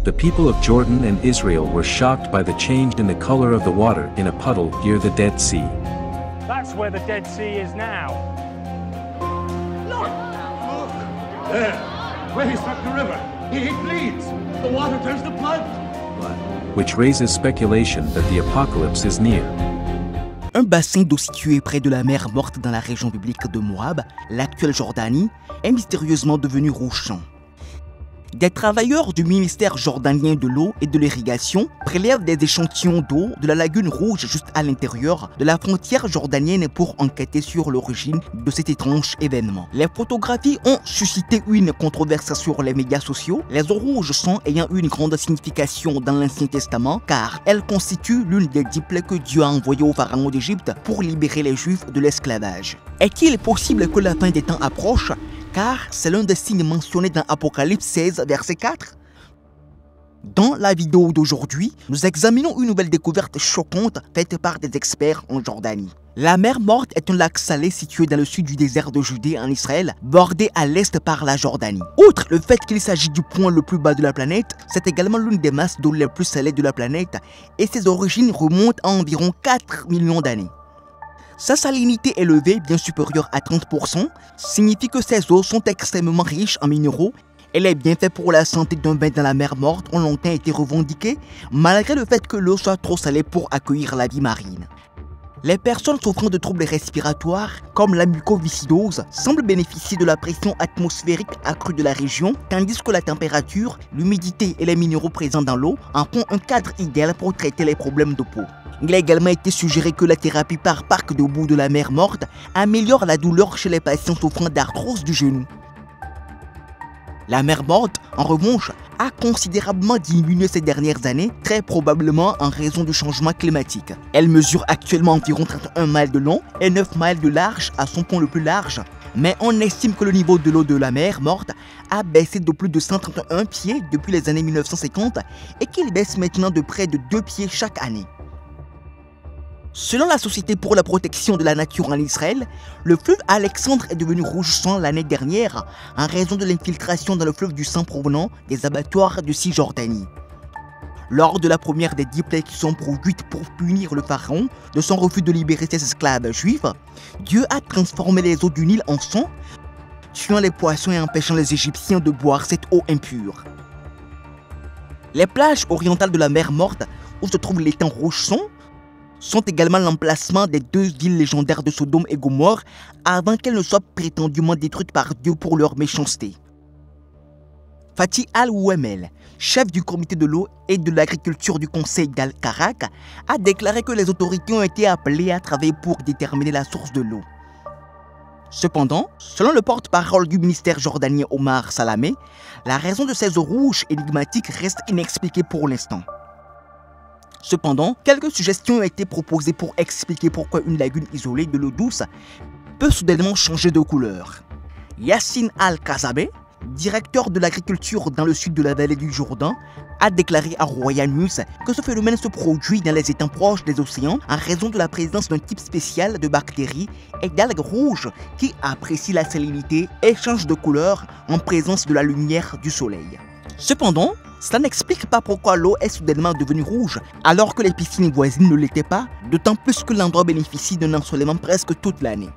the people of Jordan and Israel were shocked by the change in the color of the water in a puddle near the Dead Sea. That's where the Dead Sea is now. Look! There! Where he struck the river, it bleeds! The water turns to blood! Which raises speculation that the apocalypse is near. Un bassin d'eau situé près de la mer Morte dans la région biblique de Moab, l'actuelle Jordanie, est mystérieusement devenu rougeant. Des travailleurs du ministère jordanien de l'eau et de l'irrigation prélèvent des échantillons d'eau de la lagune rouge juste à l'intérieur de la frontière jordanienne pour enquêter sur l'origine de cet étrange événement. Les photographies ont suscité une controverse sur les médias sociaux, les eaux rouges sont ayant une grande signification dans l'Ancien Testament car elles constituent l'une des 10 plaies que Dieu a envoyées au pharaon d'Égypte pour libérer les Juifs de l'esclavage. Est-il possible que la fin des temps approche? Car c'est l'un des signes mentionnés dans Apocalypse 16, verset 4. Dans la vidéo d'aujourd'hui, nous examinons une nouvelle découverte choquante faite par des experts en Jordanie. La mer Morte est un lac salé situé dans le sud du désert de Judée en Israël, bordé à l'est par la Jordanie. Outre le fait qu'il s'agit du point le plus bas de la planète, c'est également l'une des masses d'eau les plus salées de la planète et ses origines remontent à environ 4 millions d'années. Sa salinité élevée, bien supérieure à 30%, signifie que ces eaux sont extrêmement riches en minéraux et les bienfaits pour la santé d'un bain dans la mer Morte ont longtemps été revendiqués, malgré le fait que l'eau soit trop salée pour accueillir la vie marine. Les personnes souffrant de troubles respiratoires, comme la mucoviscidose, semblent bénéficier de la pression atmosphérique accrue de la région, tandis que la température, l'humidité et les minéraux présents dans l'eau en font un cadre idéal pour traiter les problèmes de peau. Il a également été suggéré que la thérapie par parc de boue de la mer Morte améliore la douleur chez les patients souffrant d'arthrose du genou. La mer Morte, en revanche, a considérablement diminué ces dernières années, très probablement en raison du changement climatique. Elle mesure actuellement environ 31 miles de long et 9 miles de large à son pont le plus large, mais on estime que le niveau de l'eau de la mer Morte a baissé de plus de 131 pieds depuis les années 1950 et qu'il baisse maintenant de près de 2 pieds chaque année. Selon la Société pour la protection de la nature en Israël, le fleuve Alexandre est devenu rouge sang l'année dernière en raison de l'infiltration dans le fleuve du sang provenant des abattoirs de Cisjordanie. Lors de la première des 10 plaies qui sont produites pour punir le pharaon de son refus de libérer ses esclaves juifs, Dieu a transformé les eaux du Nil en sang, tuant les poissons et empêchant les Égyptiens de boire cette eau impure. Les plages orientales de la mer Morte, où se trouve l'étang rouge sang, sont également l'emplacement des 2 villes légendaires de Sodome et Gomorrhe avant qu'elles ne soient prétendument détruites par Dieu pour leur méchanceté. Fatih Al-Ouemel, chef du comité de l'eau et de l'agriculture du conseil d'Al-Karak, a déclaré que les autorités ont été appelées à travailler pour déterminer la source de l'eau. Cependant, selon le porte-parole du ministère jordanien Omar Salameh, la raison de ces eaux rouges énigmatiques reste inexpliquée pour l'instant. Cependant, quelques suggestions ont été proposées pour expliquer pourquoi une lagune isolée de l'eau douce peut soudainement changer de couleur. Yassine Al-Kazabeh, directeur de l'agriculture dans le sud de la vallée du Jourdain, a déclaré à Royal News que ce phénomène se produit dans les étangs proches des océans en raison de la présence d'un type spécial de bactéries et d'algues rouges qui apprécient la salinité et changent de couleur en présence de la lumière du soleil. Cependant, cela n'explique pas pourquoi l'eau est soudainement devenue rouge alors que les piscines voisines ne l'étaient pas, d'autant plus que l'endroit bénéficie d'un ensoleillement presque toute l'année.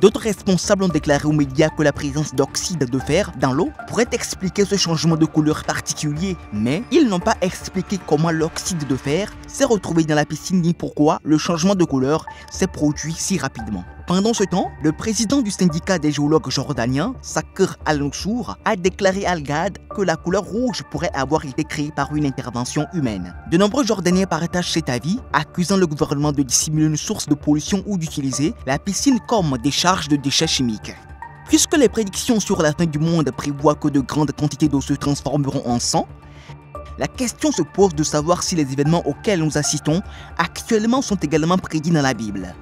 D'autres responsables ont déclaré aux médias que la présence d'oxyde de fer dans l'eau pourrait expliquer ce changement de couleur particulier, mais ils n'ont pas expliqué comment l'oxyde de fer s'est retrouvé dans la piscine ni pourquoi le changement de couleur s'est produit si rapidement. Pendant ce temps, le président du syndicat des géologues jordaniens, Sakr Al-Noussour, a déclaré à Al-Ghad que la couleur rouge pourrait avoir été créée par une intervention humaine. De nombreux Jordaniens partagent cet avis, accusant le gouvernement de dissimuler une source de pollution ou d'utiliser la piscine comme décharge de déchets chimiques. Puisque les prédictions sur la fin du monde prévoient que de grandes quantités d'eau se transformeront en sang, la question se pose de savoir si les événements auxquels nous assistons actuellement sont également prédits dans la Bible.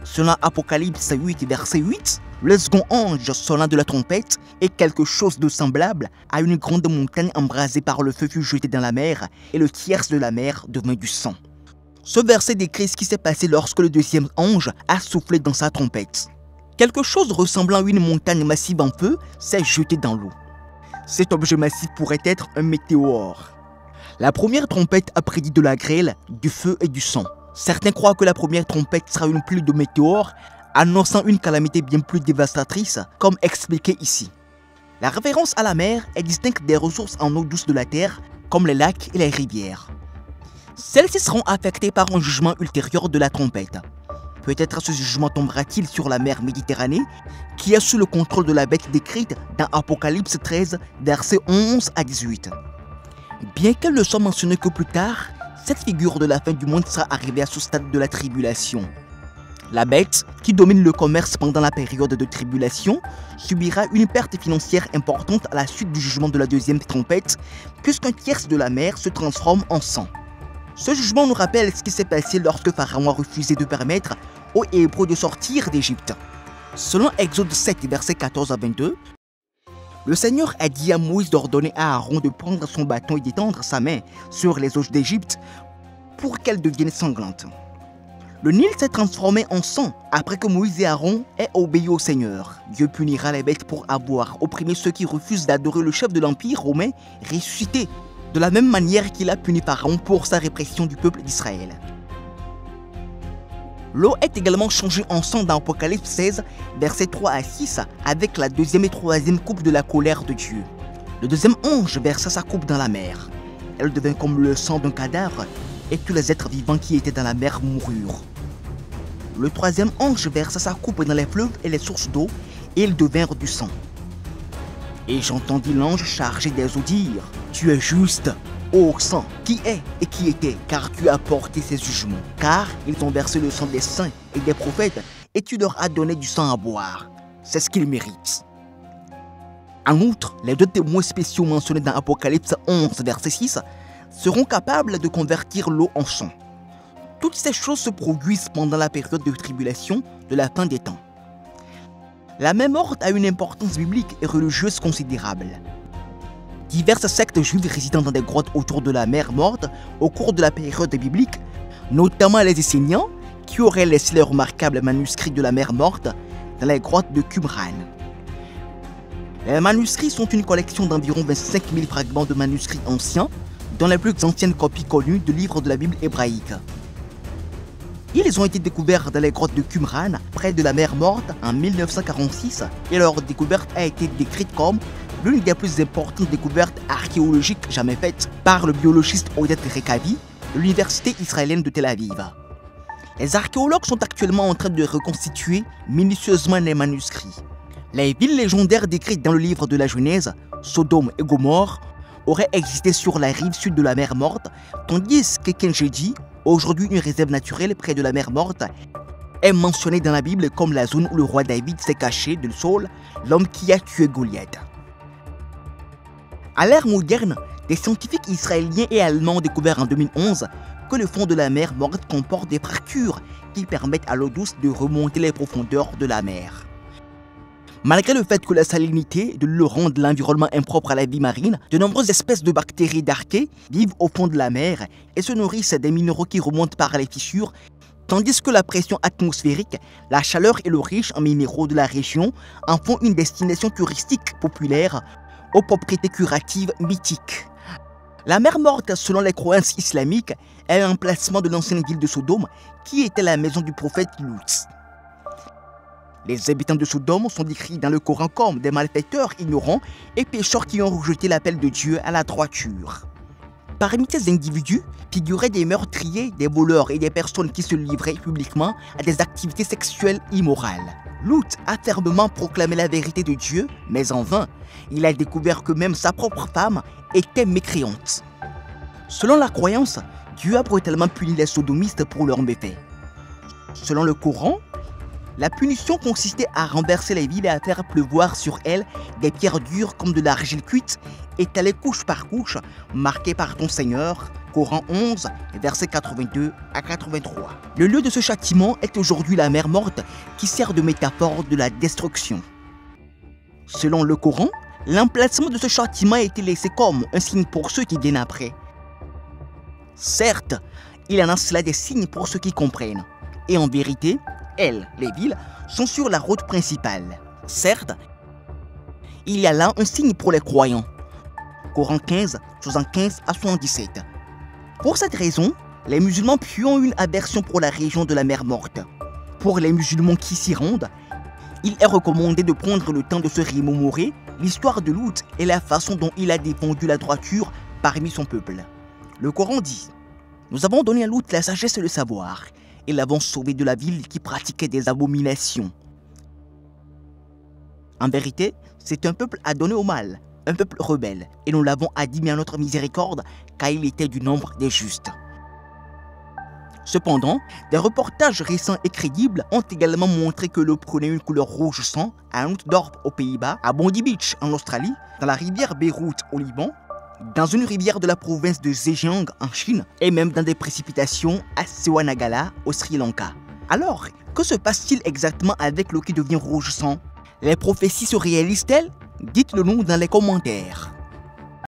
Selon Apocalypse 8, verset 8, le second ange sonna de la trompette et quelque chose de semblable à une grande montagne embrasée par le feu fut jeté dans la mer et le tiers de la mer devint du sang. Ce verset décrit ce qui s'est passé lorsque le deuxième ange a soufflé dans sa trompette. Quelque chose ressemblant à une montagne massive en feu s'est jeté dans l'eau. Cet objet massif pourrait être un météore. La première trompette a prédit de la grêle, du feu et du sang. Certains croient que la première trompette sera une pluie de météores, annonçant une calamité bien plus dévastatrice, comme expliqué ici. La référence à la mer est distincte des ressources en eau douce de la terre, comme les lacs et les rivières. Celles-ci seront affectées par un jugement ultérieur de la trompette. Peut-être ce jugement tombera-t-il sur la mer Méditerranée, qui est sous le contrôle de la bête décrite dans Apocalypse 13, versets 11 à 18. Bien qu'elle ne soit mentionnée que plus tard, cette figure de la fin du monde sera arrivée à ce stade de la tribulation. La bête, qui domine le commerce pendant la période de tribulation, subira une perte financière importante à la suite du jugement de la deuxième trompette, puisqu'un tiers de la mer se transforme en sang. Ce jugement nous rappelle ce qui s'est passé lorsque Pharaon a refusé de permettre aux Hébreux de sortir d'Égypte. Selon Exode 7, versets 14 à 22, le Seigneur a dit à Moïse d'ordonner à Aaron de prendre son bâton et d'étendre sa main sur les eaux d'Égypte pour qu'elles deviennent sanglantes. Le Nil s'est transformé en sang après que Moïse et Aaron aient obéi au Seigneur. Dieu punira les bêtes pour avoir opprimé ceux qui refusent d'adorer le chef de l'Empire romain ressuscité, de la même manière qu'il a puni Pharaon pour sa répression du peuple d'Israël. L'eau est également changée en sang dans Apocalypse 16, versets 3 à 6, avec la deuxième et troisième coupe de la colère de Dieu. Le deuxième ange versa sa coupe dans la mer. Elle devint comme le sang d'un cadavre, et tous les êtres vivants qui étaient dans la mer moururent. Le troisième ange versa sa coupe dans les fleuves et les sources d'eau, et ils devinrent du sang. Et j'entendis l'ange chargé des eaux dire : Tu es juste, ô sang, qui est et qui était, car tu as porté ces jugements. Car ils ont versé le sang des saints et des prophètes, et tu leur as donné du sang à boire. C'est ce qu'ils méritent. En outre, les deux témoins spéciaux mentionnés dans Apocalypse 11, verset 6, seront capables de convertir l'eau en sang. Toutes ces choses se produisent pendant la période de tribulation de la fin des temps. La mer morte a une importance biblique et religieuse considérable. Diverses sectes juives résidant dans des grottes autour de la mer morte au cours de la période biblique, notamment les Esséniens, qui auraient laissé les remarquables manuscrits de la mer morte dans les grottes de Qumran. Les manuscrits sont une collection d'environ 25 000 fragments de manuscrits anciens, dont les plus anciennes copies connues de livres de la Bible hébraïque. Ils ont été découverts dans les grottes de Qumran, près de la mer morte, en 1946, et leur découverte a été décrite comme l'une des plus importantes découvertes archéologiques jamais faites par le biologiste Oded Rekavi de l'université israélienne de Tel Aviv. Les archéologues sont actuellement en train de reconstituer minutieusement les manuscrits. Les villes légendaires décrites dans le livre de la Genèse, Sodome et Gomorrhe, auraient existé sur la rive sud de la mer morte, tandis que Kenjedi, aujourd'hui une réserve naturelle près de la mer morte, est mentionné dans la Bible comme la zone où le roi David s'est caché de Saul, l'homme qui a tué Goliath. À l'ère moderne, des scientifiques israéliens et allemands ont découvert en 2011 que le fond de la mer morte comporte des fractures qui permettent à l'eau douce de remonter les profondeurs de la mer. Malgré le fait que la salinité de l'eau rende l'environnement impropre à la vie marine, de nombreuses espèces de bactéries d'archée vivent au fond de la mer et se nourrissent des minéraux qui remontent par les fissures, tandis que la pression atmosphérique, la chaleur et l'eau riche en minéraux de la région en font une destination touristique populaire aux propriétés curatives mythiques. La mer morte, selon les croyances islamiques, est l'emplacement de l'ancienne ville de Sodome, qui était la maison du prophète Lut. Les habitants de Sodome sont décrits dans le Coran comme des malfaiteurs ignorants et pécheurs qui ont rejeté l'appel de Dieu à la droiture. Parmi ces individus figuraient des meurtriers, des voleurs et des personnes qui se livraient publiquement à des activités sexuelles immorales. Lut a fermement proclamé la vérité de Dieu, mais en vain. Il a découvert que même sa propre femme était mécréante. Selon la croyance, Dieu a brutalement puni les sodomistes pour leurs méfaits. Selon le Coran, la punition consistait à renverser les villes et à faire pleuvoir sur elles des pierres dures comme de l'argile cuite, étalées couche par couche, marquées par ton Seigneur. Coran 11, versets 82 à 83. Le lieu de ce châtiment est aujourd'hui la mer morte qui sert de métaphore de la destruction. Selon le Coran, l'emplacement de ce châtiment a été laissé comme un signe pour ceux qui viennent après. Certes, il y en a cela des signes pour ceux qui comprennent. Et en vérité, elles, les villes, sont sur la route principale. Certes, il y a là un signe pour les croyants. Coran 15, 75 à 77. Pour cette raison, les musulmans puis ont une aversion pour la région de la mer Morte. Pour les musulmans qui s'y rendent, il est recommandé de prendre le temps de se remémorer l'histoire de Lut et la façon dont il a défendu la droiture parmi son peuple. Le Coran dit « Nous avons donné à Lut la sagesse et le savoir, et l'avons sauvé de la ville qui pratiquait des abominations. » En vérité, c'est un peuple adonné au mal, un peuple rebelle, et nous l'avons admis à notre miséricorde, car il était du nombre des justes. Cependant, des reportages récents et crédibles ont également montré que l'eau prenait une couleur rouge sang à Nootdorp aux Pays-Bas, à Bondi Beach en Australie, dans la rivière Beyrouth au Liban, dans une rivière de la province de Zhejiang en Chine, et même dans des précipitations à Sewanagala au Sri Lanka. Alors, que se passe-t-il exactement avec l'eau qui devient rouge sang? Les prophéties se réalisent-elles? Dites-le nous dans les commentaires.